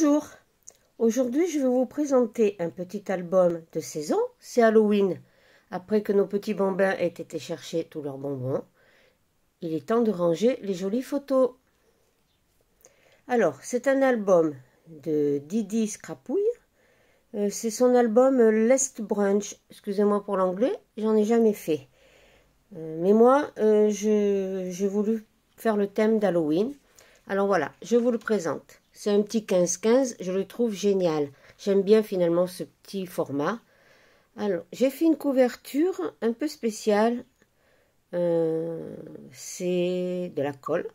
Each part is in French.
Bonjour, aujourd'hui je vais vous présenter un petit album de saison, c'est Halloween. Après que nos petits bambins aient été chercher tous leurs bonbons, il est temps de ranger les jolies photos. Alors, c'est un album de Didi Scrapouille, c'est son album Last Brunch, excusez-moi pour l'anglais, j'en ai jamais fait. Mais moi, j'ai voulu faire le thème d'Halloween. Alors voilà, je vous le présente. C'est un petit 15-15, je le trouve génial. J'aime bien finalement ce petit format. Alors, j'ai fait une couverture un peu spéciale. C'est de la colle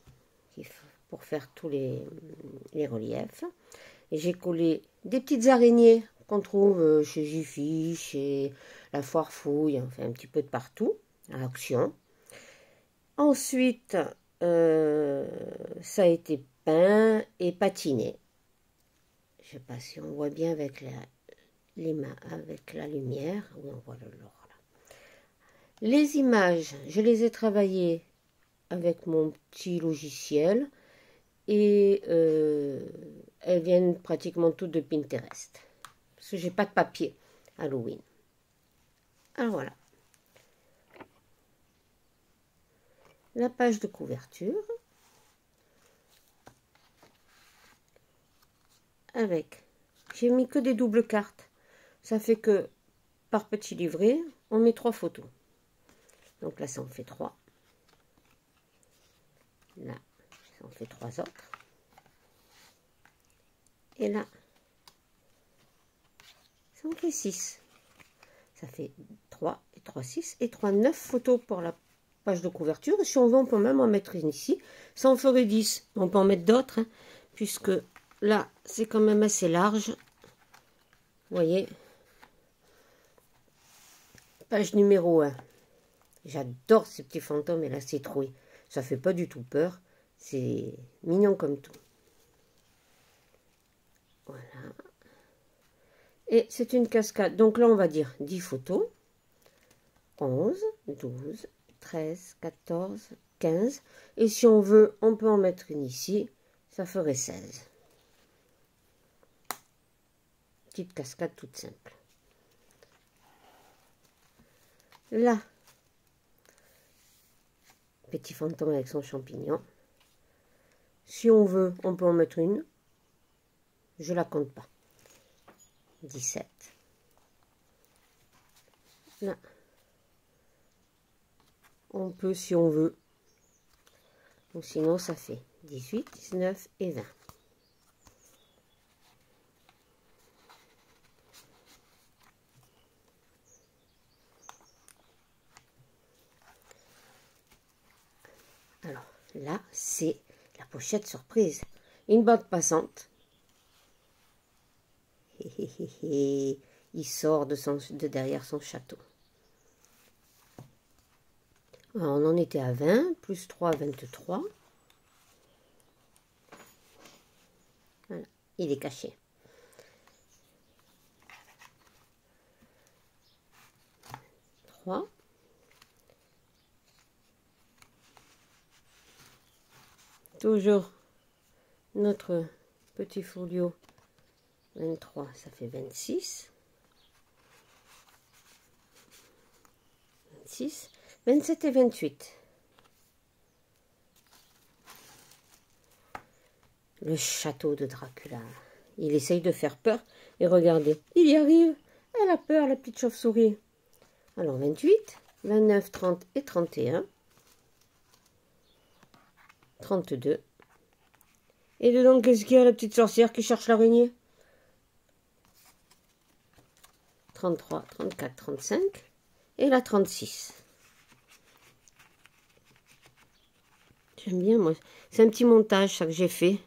pour faire tous les reliefs. Et j'ai collé des petites araignées qu'on trouve chez Jiffy, chez La Foire Fouille, enfin un petit peu de partout, à Action. Ensuite, ça a été peint et patiné. Je ne sais pas si on voit bien avec la lumière. Oui, on voit le lore là. Les images, je les ai travaillées avec mon petit logiciel et elles viennent pratiquement toutes de Pinterest. Parce que j'ai pas de papier Halloween. Alors voilà. La page de couverture. J'ai mis que des doubles cartes. Ça fait que par petit livret, on met 3 photos. Donc là, ça en fait 3. Là, ça en fait 3 autres. Et là, ça en fait 6. Ça fait 3 et 3, 6 et 3, 9 photos pour la page de couverture. Et si on veut, on peut même en mettre une ici. Ça en ferait 10. On peut en mettre d'autres, hein, puisque là, c'est quand même assez large. Vous voyez. Page numéro 1. J'adore ces petits fantômes et la citrouille. Ça fait pas du tout peur. C'est mignon comme tout. Voilà. Et c'est une cascade. Donc là, on va dire 10 photos. 11, 12, 13, 14, 15. Et si on veut, on peut en mettre une ici. Ça ferait 16. Petite cascade toute simple. Là, petit fantôme avec son champignon. Si on veut, on peut en mettre une. Je la compte pas. 17. Là. On peut si on veut. Ou sinon, ça fait 18, 19 et 20. Alors, là, c'est la pochette surprise. Une bande passante. Il sort de derrière son château. Alors, on en était à 20, plus 3, 23. Voilà, il est caché. Toujours notre petit folio 23, ça fait 26. 26, 27 et 28. Le château de Dracula. Il essaye de faire peur. Et regardez, il y arrive. Elle a peur, la petite chauve-souris. Alors, 28, 29, 30 et 31. 32. Et dedans, qu'est-ce qu'il y a, la petite sorcière qui cherche l'araignée? 33, 34, 35. Et la 36. J'aime bien, moi. C'est un petit montage, ça, que j'ai fait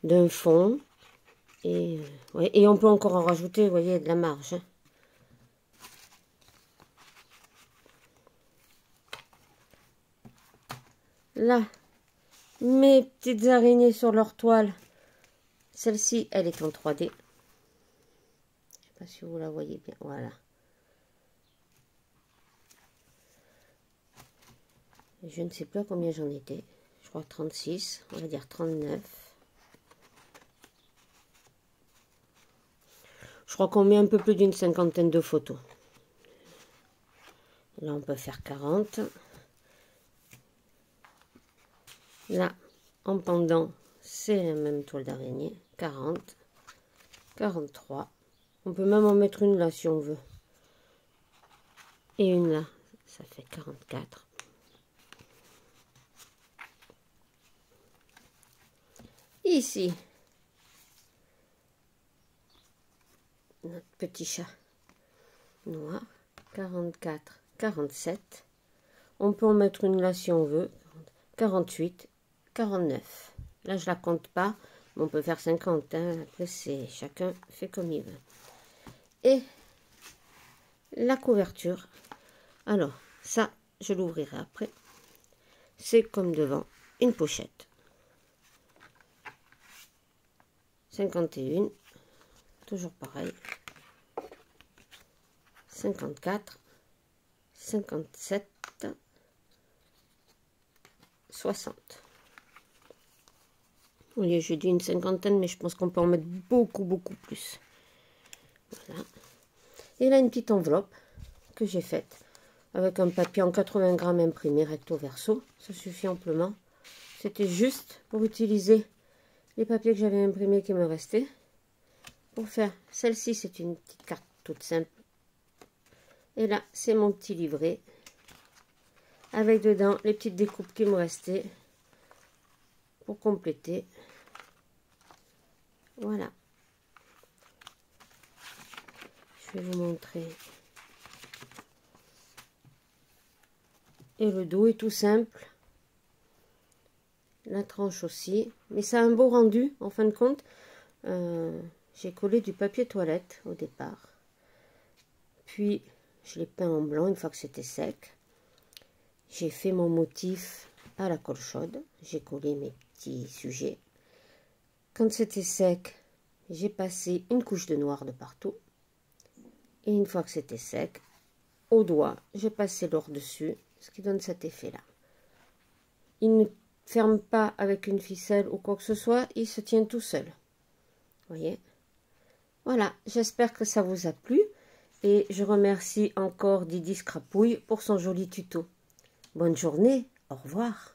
d'un fond. Et, ouais, et on peut encore en rajouter, vous voyez, de la marge. Hein. Là, mes petites araignées sur leur toile. Celle-ci, elle est en 3D. Je ne sais pas si vous la voyez bien. Voilà. Je ne sais plus à combien j'en étais. Je crois 36. On va dire 39. Je crois qu'on met un peu plus d'une cinquantaine de photos. Là, on peut faire 40. Là, en pendant, c'est la même toile d'araignée. 40, 43. On peut même en mettre une là si on veut. Et une là, ça fait 44. Ici, notre petit chat noir, 44, 47. On peut en mettre une là si on veut. 48, 49. Là, je la compte pas, mais on peut faire 50. Hein. Après, c'est chacun fait comme il veut. Et la couverture. Alors, ça, je l'ouvrirai après. C'est comme devant, une pochette. 51, toujours pareil. 54, 57, 60. Oui, j'ai dit une cinquantaine, mais je pense qu'on peut en mettre beaucoup plus. Voilà. Et là, une petite enveloppe que j'ai faite avec un papier en 80 grammes imprimé recto verso. Ça suffit amplement. C'était juste pour utiliser les papiers que j'avais imprimés qui me restaient. Pour faire celle-ci, c'est une petite carte toute simple. Et là, c'est mon petit livret. Avec dedans les petites découpes qui me restaient. Pour compléter. Voilà. Je vais vous montrer. Et le dos est tout simple. La tranche aussi. Mais ça a un beau rendu, en fin de compte. J'ai collé du papier toilette au départ. Puis, je l'ai peint en blanc une fois que c'était sec. J'ai fait mon motif à la colle chaude. J'ai collé mes petits sujets. Quand c'était sec, j'ai passé une couche de noir de partout. Et une fois que c'était sec, au doigt, j'ai passé l'or dessus, ce qui donne cet effet-là. Il ne ferme pas avec une ficelle ou quoi que ce soit, il se tient tout seul. Vous voyez? Voilà, j'espère que ça vous a plu. Et je remercie encore Didi Scrapouille pour son joli tuto. Bonne journée, au revoir.